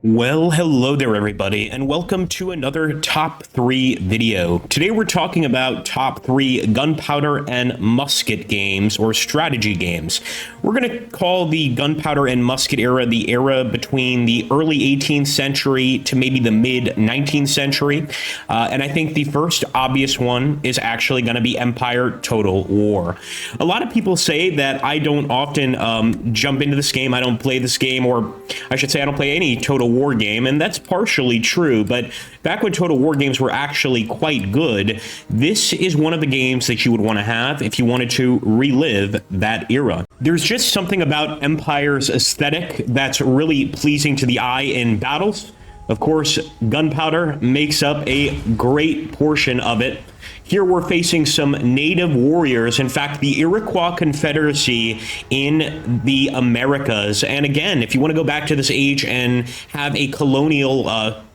Well, hello there, everybody, and welcome to another top 3 video. Today we're talking about top 3 gunpowder and musket games, or strategy games. We're going to call the gunpowder and musket era the era between the early 18th century to maybe the mid 19th century. And I think the first obvious one is actually going to be Empire Total War. A lot of people say that I don't often jump into this game, I don't play this game, or I should say I don't play any Total War game, and that's partially true, but back when Total War games were actually quite good, this is one of the games that you would want to have if you wanted to relive that era. There's just something about Empire's aesthetic that's really pleasing to the eye in battles. Of course, gunpowder makes up a great portion of it. Here we're facing some native warriors, in fact, the Iroquois Confederacy in the Americas. And again, if you want to go back to this age and have a colonial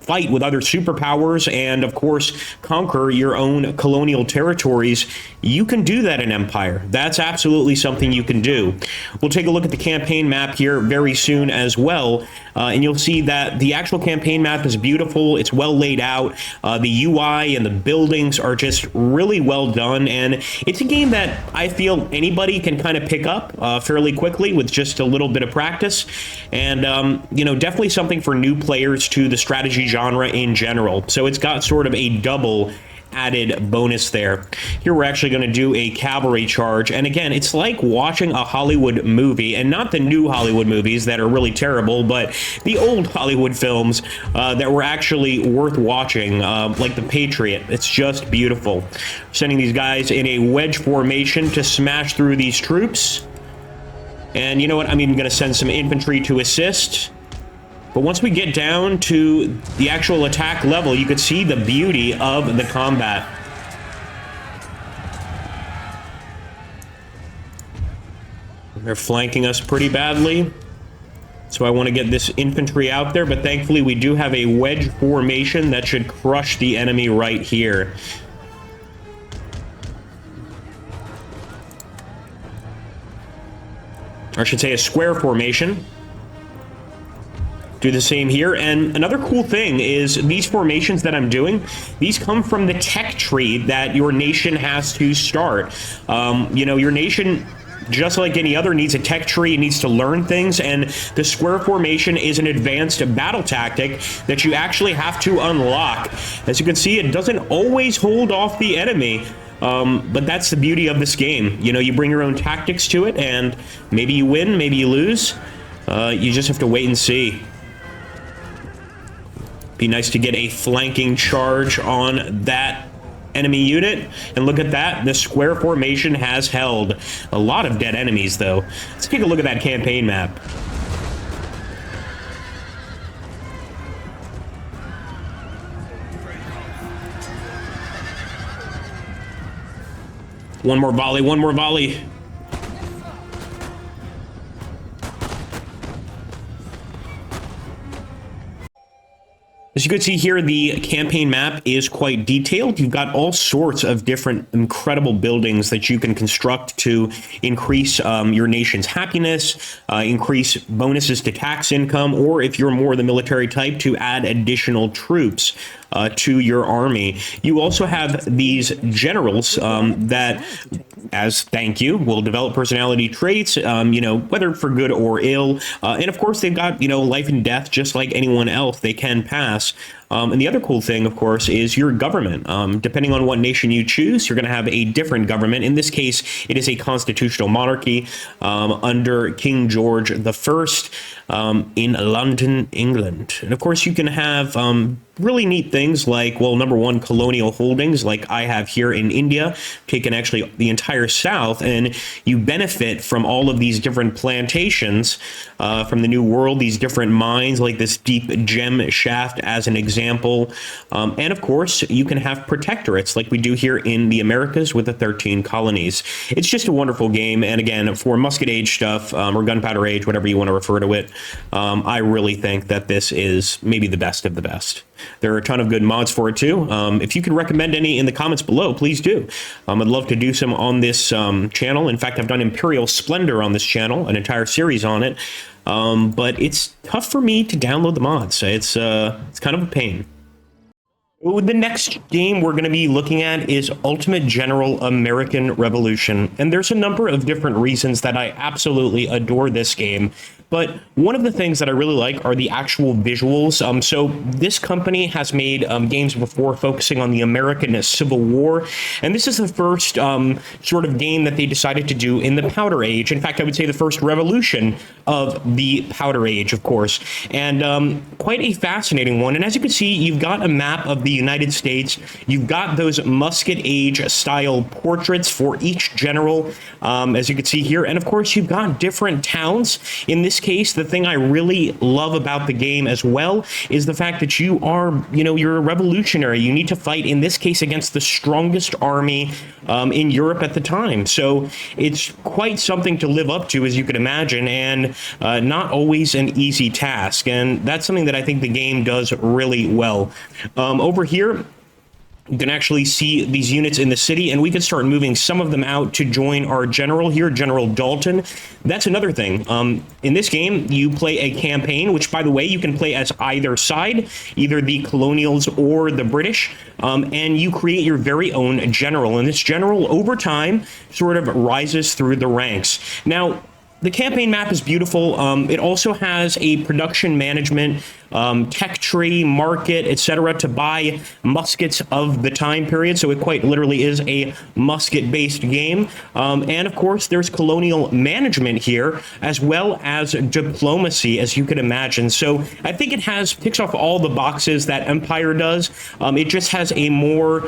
fight with other superpowers and, of course, conquer your own colonial territories, you can do that in Empire. That's absolutely something you can do. We'll take a look at the campaign map here very soon as well, and you'll see that the actual campaign map is beautiful. It's well laid out. The UI and the buildings are just really well done, and it's a game that I feel anybody can kind of pick up fairly quickly with just a little bit of practice, and definitely something for new players to the strategy genre in general. So it's got sort of a double added bonus there. Here we're actually going to do a cavalry charge, and again, it's like watching a Hollywood movie, and not the new Hollywood movies that are really terrible, but the old Hollywood films that were actually worth watching, like The Patriot. It's just beautiful. Sending these guys in a wedge formation to smash through these troops, and you know what, I'm even going to send some infantry to assist. But once we get down to the actual attack level, you could see the beauty of the combat. They're flanking us pretty badly, so I want to get this infantry out there, but thankfully we do have a wedge formation that should crush the enemy right here. Or I should say a square formation. Do the same here, and another cool thing is these formations that I'm doing, these come from the tech tree that your nation has to start. Your nation, just like any other, needs a tech tree. It needs to learn things, and the square formation is an advanced battle tactic that you actually have to unlock. As you can see, it doesn't always hold off the enemy. But that's the beauty of this game. You bring your own tactics to it, and maybe you win, maybe you lose. You just have to wait and see. Be nice to get a flanking charge on that enemy unit. And look at that, the square formation has held. A lot of dead enemies, though. Let's take a look at that campaign map. One more volley, one more volley. As you can see here, the campaign map is quite detailed. You've got all sorts of different incredible buildings that you can construct to increase your nation's happiness, increase bonuses to tax income, or if you're more the military type, to add additional troops to your army. You also have these generals that, as thank you, will develop personality traits, whether for good or ill. And of course, they've got, life and death, just like anyone else. They can pass. And the other cool thing, of course, is your government. Depending on what nation you choose, you're going to have a different government. In this case, it is a constitutional monarchy under King George I in London, England. And of course, you can have really neat things like, well, number one, colonial holdings like I have here in India, taken actually the entire South, and you benefit from all of these different plantations from the New World, these different mines like this deep gem shaft as an example. And of course, you can have protectorates like we do here in the Americas with the 13 colonies. It's just a wonderful game. And again, for Musket Age stuff, or Gunpowder Age, whatever you want to refer to it, I really think that this is maybe the best of the best. There are a ton of good mods for it too. If you could recommend any in the comments below, please do. I'd love to do some on this channel. In fact, I've done Imperial Splendor on this channel, an entire series on it. but it's tough for me to download the mods. It's kind of a pain. The next game we're going to be looking at is Ultimate General American Revolution, and there's a number of different reasons that I absolutely adore this game. But one of the things that I really like are the actual visuals. So this company has made games before focusing on the American Civil War, and this is the first sort of game that they decided to do in the Powder Age. In fact, I would say the first revolution of the Powder Age, of course, and quite a fascinating one. And as you can see, you've got a map of the United States. You've got those Musket Age style portraits for each general, as you can see here. And of course, you've got different towns. In this case, the thing I really love about the game as well is the fact that you are, you're a revolutionary. You need to fight, in this case, against the strongest army in Europe at the time. So it's quite something to live up to, as you can imagine, and not always an easy task. And that's something that I think the game does really well. Over here, you can actually see these units in the city, and we can start moving some of them out to join our general here, General Dalton. That's another thing. In this game, you play a campaign, which, by the way, you can play as either side, either the colonials or the British, and you create your very own general. And this general, over time, sort of rises through the ranks. Now, the campaign map is beautiful. It also has a production management, tech tree, market, etc. to buy muskets of the time period. So it quite literally is a musket-based game. And of course, there's colonial management here, as well as diplomacy, as you can imagine. So I think it ticks off all the boxes that Empire does. It just has a more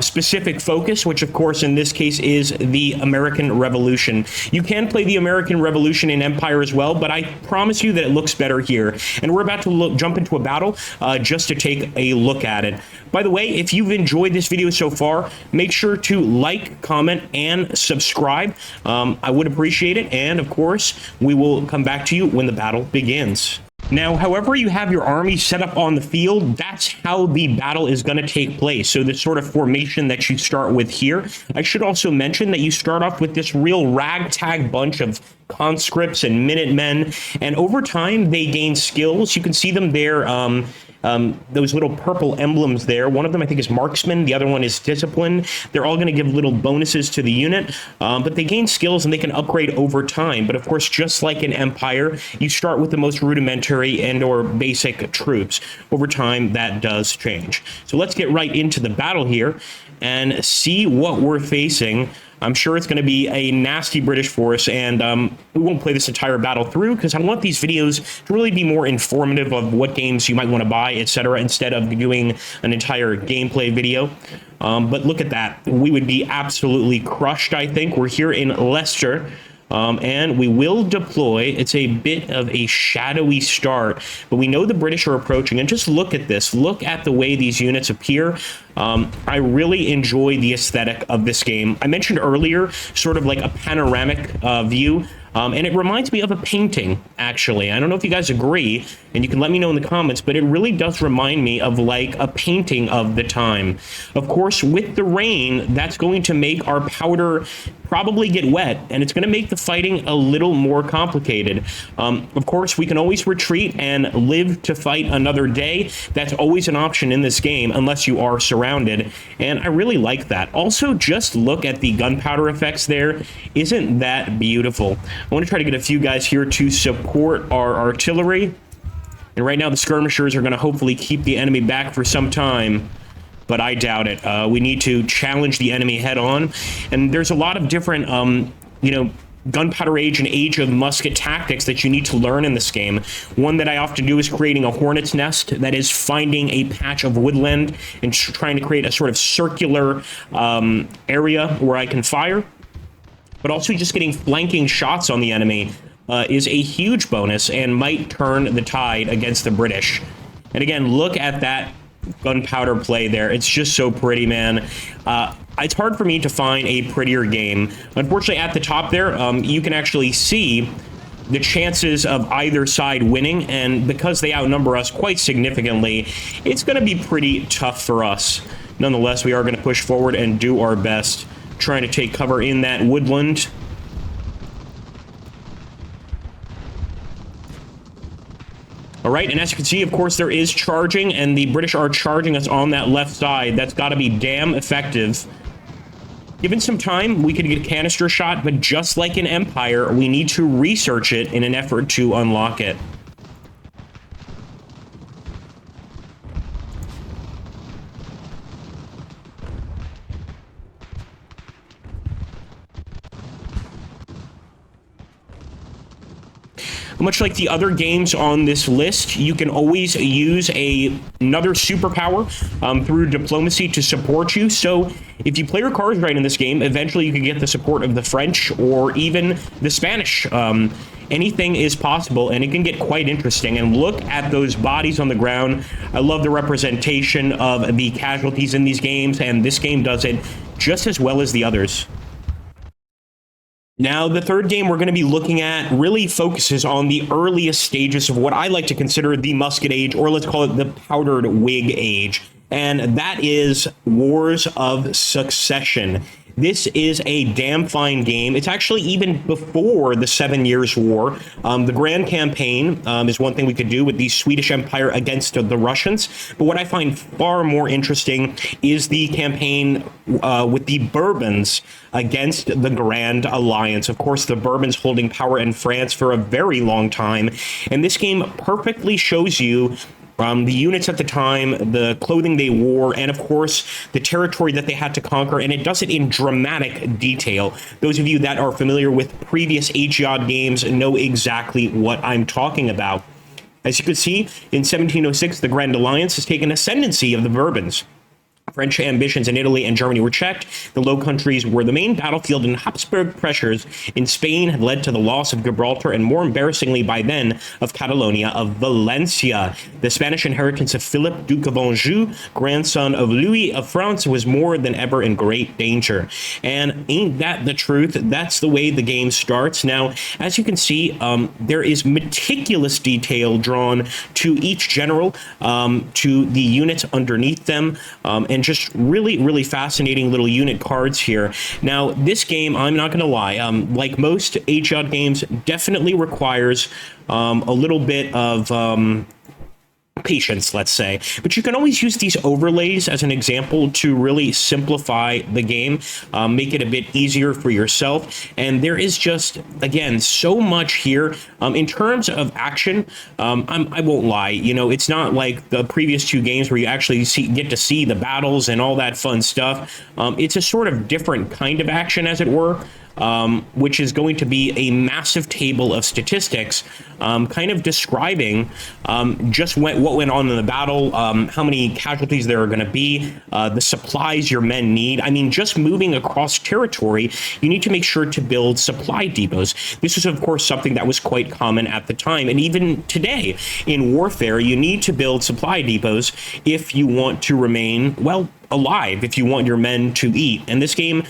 specific focus, which of course in this case is the American Revolution. You can play the American Revolution in Empire as well, but I promise you that it looks better here. And we're about to jump into a battle just to take a look at it. By the way, if you've enjoyed this video so far, make sure to like, comment, and subscribe. I would appreciate it. And of course, we will come back to you when the battle begins. Now, however you have your army set up on the field, that's how the battle is going to take place. So this sort of formation that you start with here. I should also mention that you start off with this real ragtag bunch of conscripts and minutemen, and over time they gain skills. You can see them there, those little purple emblems there. One of them I think is marksman, the other one is discipline. They're all going to give little bonuses to the unit, but they gain skills and they can upgrade over time. But of course, just like in Empire, you start with the most rudimentary and or basic troops. Over time, that does change. So let's get right into the battle here and see what we're facing. I'm sure it's going to be a nasty British force, and we won't play this entire battle through because I want these videos to really be more informative of what games you might want to buy, etc., instead of doing an entire gameplay video. But look at that. We would be absolutely crushed, I think. We're here in Leicester. And we will deploy. It's a bit of a shadowy start, but we know the British are approaching. And just look at this. Look at the way these units appear. I really enjoy the aesthetic of this game. I mentioned earlier, sort of like a panoramic view. And it reminds me of a painting, actually. I don't know if you guys agree, and you can let me know in the comments, but it really does remind me of like a painting of the time. Of course, with the rain, that's going to make our powder probably get wet, and it's going to make the fighting a little more complicated. Of course, we can always retreat and live to fight another day. That's always an option in this game, unless you are surrounded, and I really like that. Also, just look at the gunpowder effects there. Isn't that beautiful? I want to try to get a few guys here to support our artillery. And right now the skirmishers are going to hopefully keep the enemy back for some time, but I doubt it. We need to challenge the enemy head on. And there's a lot of different, gunpowder age and age of musket tactics that you need to learn in this game. One that I often do is creating a hornet's nest, that is finding a patch of woodland and trying to create a sort of circular area where I can fire. But also just getting flanking shots on the enemy is a huge bonus and might turn the tide against the British. And again, look at that gunpowder play there. It's just so pretty, man. It's hard for me to find a prettier game. Unfortunately, at the top there, you can actually see the chances of either side winning, and because they outnumber us quite significantly, it's going to be pretty tough for us. Nonetheless, we are going to push forward and do our best, trying to take cover in that woodland. All right, and as you can see, of course, there is charging, and the British are charging us on that left side. That's got to be damn effective. Given some time, we could get a canister shot, but just like in Empire, we need to research it in an effort to unlock it. Much like the other games on this list, you can always use another superpower through diplomacy to support you. So if you play your cards right in this game, eventually you can get the support of the French or even the Spanish. Anything is possible, and it can get quite interesting. And look at those bodies on the ground. I love the representation of the casualties in these games, and this game does it just as well as the others. Now, the third game we're going to be looking at really focuses on the earliest stages of what I like to consider the Musket Age, or let's call it the Powdered Wig Age, and that is Wars of Succession. This is a damn fine game. It's actually even before the 7 Years' War. The Grand Campaign is one thing we could do with the Swedish Empire against the Russians. But what I find far more interesting is the campaign with the Bourbons against the Grand Alliance. Of course, the Bourbons holding power in France for a very long time. And this game perfectly shows you the units at the time, the clothing they wore, and of course, the territory that they had to conquer, and it does it in dramatic detail. Those of you that are familiar with previous Ageod games know exactly what I'm talking about. As you can see, in 1706, the Grand Alliance has taken ascendancy of the Bourbons. French ambitions in Italy and Germany were checked. The Low Countries were the main battlefield, and Habsburg pressures in Spain had led to the loss of Gibraltar, and more embarrassingly by then, of Catalonia, of Valencia. The Spanish inheritance of Philip, Duke of Anjou, grandson of Louis of France, was more than ever in great danger. And ain't that the truth? That's the way the game starts. Now, as you can see, there is meticulous detail drawn to each general, to the units underneath them, and just really, really fascinating little unit cards here. Now, this game, I'm not going to lie, like most Ageod games, definitely requires a little bit of patience, let's say. But you can always use these overlays as an example to really simplify the game, make it a bit easier for yourself. And there is just, again, so much here. In terms of action, I won't lie, you know, it's not like the previous two games where you actually get to see the battles and all that fun stuff. It's a sort of different kind of action, as it were. Which is going to be a massive table of statistics, kind of describing just what went on in the battle, how many casualties there are going to be, the supplies your men need. I mean, just moving across territory, you need to make sure to build supply depots. This was, of course, something that was quite common at the time. And even today in warfare, you need to build supply depots if you want to remain, well, alive, if you want your men to eat. And this game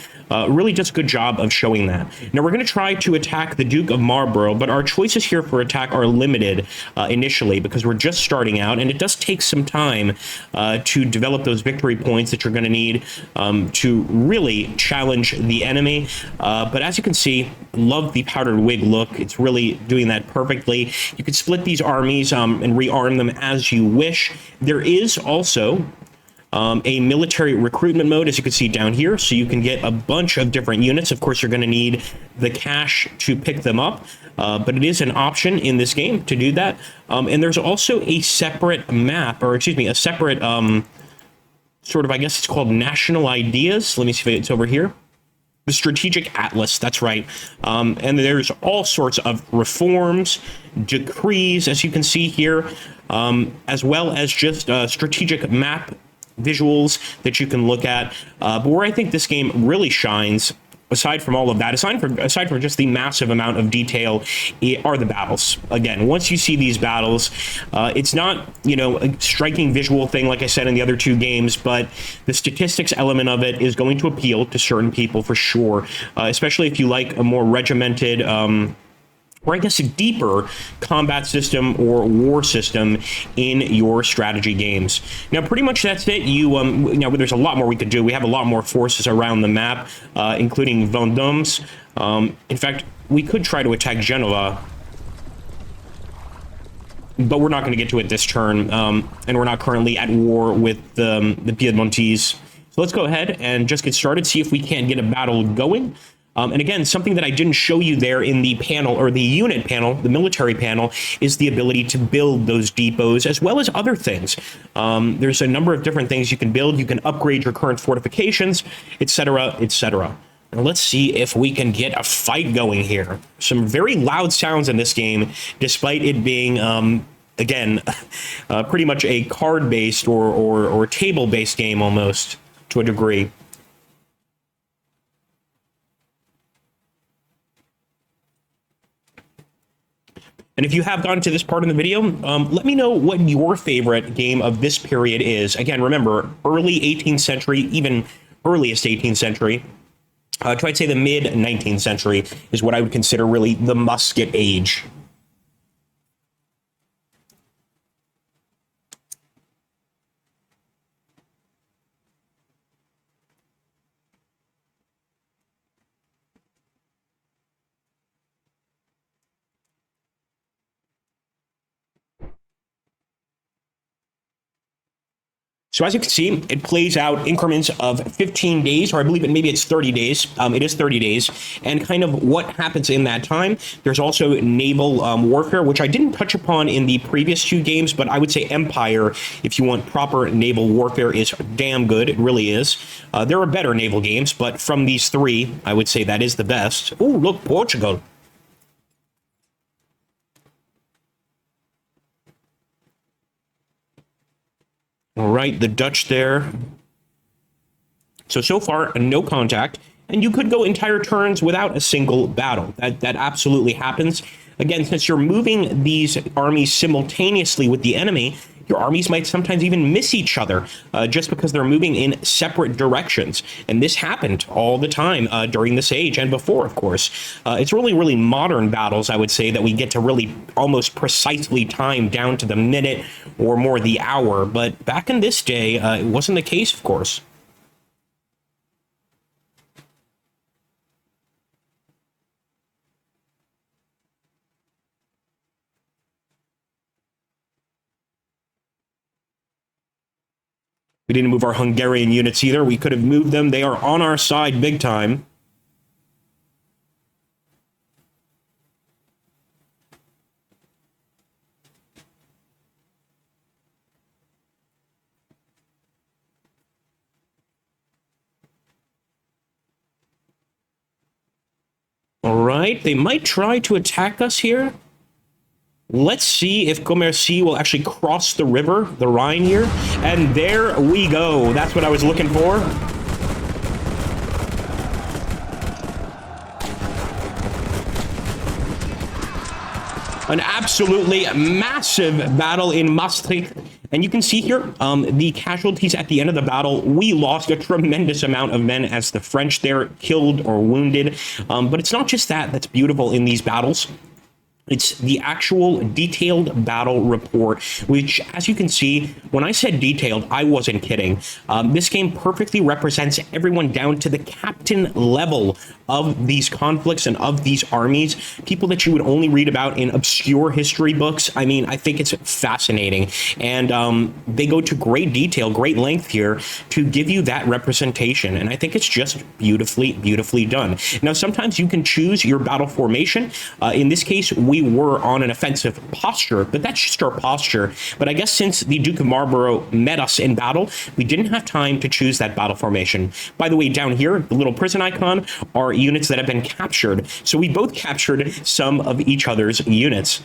really does a good job of showing that. Now, we're going to try to attack the Duke of Marlborough, but our choices here for attack are limited initially because we're just starting out, and it does take some time to develop those victory points that you're going to need to really challenge the enemy. But as you can see, love the powdered wig look. It's really doing that perfectly. You could split these armies and rearm them as you wish. There is also a military recruitment mode, as you can see down here, so you can get a bunch of different units. Of course, you're going to need the cash to pick them up, but it is an option in this game to do that. And there's also a separate map, or excuse me, a separate sort of, I guess it's called National Ideas. Let me see if it's over here. The Strategic Atlas, that's right. And there's all sorts of reforms, decrees, as you can see here, as well as just strategic map visuals that you can look at. But where I think this game really shines, aside from all of that, aside from just the massive amount of detail, are the battles. Again, once you see these battles, it's not, you know, a striking visual thing like I said in the other two games, but the statistics element of it is going to appeal to certain people for sure, especially if you like a more regimented, or I guess a deeper combat system or war system in your strategy games. Now, pretty much that's it. Now, there's a lot more we could do. We have a lot more forces around the map, including Vendôme's. In fact, we could try to attack Genova. but we're not going to get to it this turn, and we're not currently at war with the Piedmontese. So let's go ahead and just get started, see if we can't get a battle going. And again, something that I didn't show you there in the panel, or the unit panel, the military panel, is the ability to build those depots, as well as other things. There's a number of different things you can build. You can upgrade your current fortifications, etc., etc. Now let's see if we can get a fight going here. Some very loud sounds in this game, despite it being, again, pretty much a card-based or table-based game almost, to a degree. And if you have gotten to this part of the video, let me know what your favorite game of this period is. Again, remember, early 18th century, even earliest 18th century. I'd say the mid-19th century is what I would consider really the Musket age. So as you can see, it plays out increments of 15 days, or I believe maybe it's 30 days. It is 30 days. And kind of what happens in that time. There's also naval warfare, which I didn't touch upon in the previous two games, but I would say Empire, if you want proper naval warfare, is damn good. It really is. There are better naval games, but from these three, I would say that is the best. Oh, look, Portugal. All right, the Dutch there. So far, no contact. And you could go entire turns without a single battle. That absolutely happens. Again, since you're moving these armies simultaneously with the enemy, your armies might sometimes even miss each other just because they're moving in separate directions. And this happened all the time during this age and before, of course. It's really modern battles, I would say, that we get to really almost precisely time down to the minute or more the hour. But back in this day, it wasn't the case, of course. We didn't move our Hungarian units either. We could have moved them. They are on our side big time. All right, they might try to attack us here. Let's see if Commercy will actually cross the river, the Rhine here. And there we go. That's what I was looking for. An absolutely massive battle in Maastricht. And you can see here the casualties at the end of the battle. We lost a tremendous amount of men as the French there killed or wounded. But it's not just that that's beautiful in these battles. It's the actual detailed battle report, which, as you can see, when I said detailed, I wasn't kidding. This game perfectly represents everyone down to the captain level of these conflicts and of these armies, people that you would only read about in obscure history books. I mean, I think it's fascinating. And they go to great detail, great length here to give you that representation. And I think it's just beautifully done. Now, sometimes you can choose your battle formation. In this case, we were on an offensive posture, but that's just our posture. But I guess since the Duke of Marlborough met us in battle, we didn't have time to choose that battle formation. By the way, down here, the little prison icon are units that have been captured. So we both captured some of each other's units.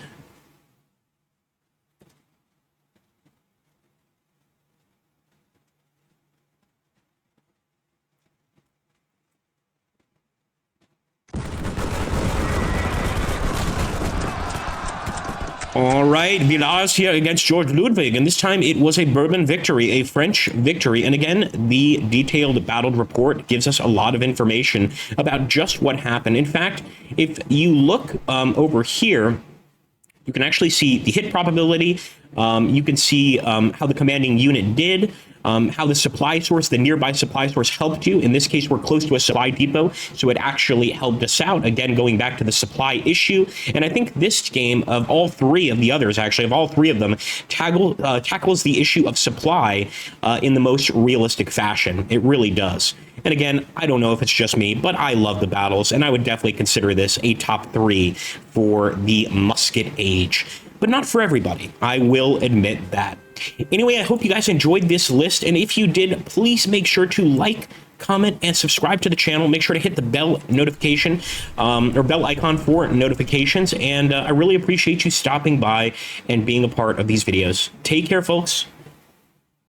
All right, Villars here against George Ludwig, and this time it was a Bourbon victory, a French victory. And again, the detailed battle report gives us a lot of information about just what happened. In fact, if you look over here, you can actually see the hit probability. You can see how the commanding unit did. how the supply source, the nearby supply source, helped you. In this case, we're close to a supply depot, so it actually helped us out. Again, going back to the supply issue. And I think this game, of all three of the others, actually, of all three of them, tackles the issue of supply in the most realistic fashion. It really does. And again, I don't know if it's just me, but I love the battles, and I would definitely consider this a top 3 for the Musket age. But not for everybody. I will admit that. Anyway, I hope you guys enjoyed this list, and if you did, please make sure to like, comment, and subscribe to the channel. Make sure to hit the bell notification or bell icon for notifications, and I really appreciate you stopping by and being a part of these videos. Take care, folks.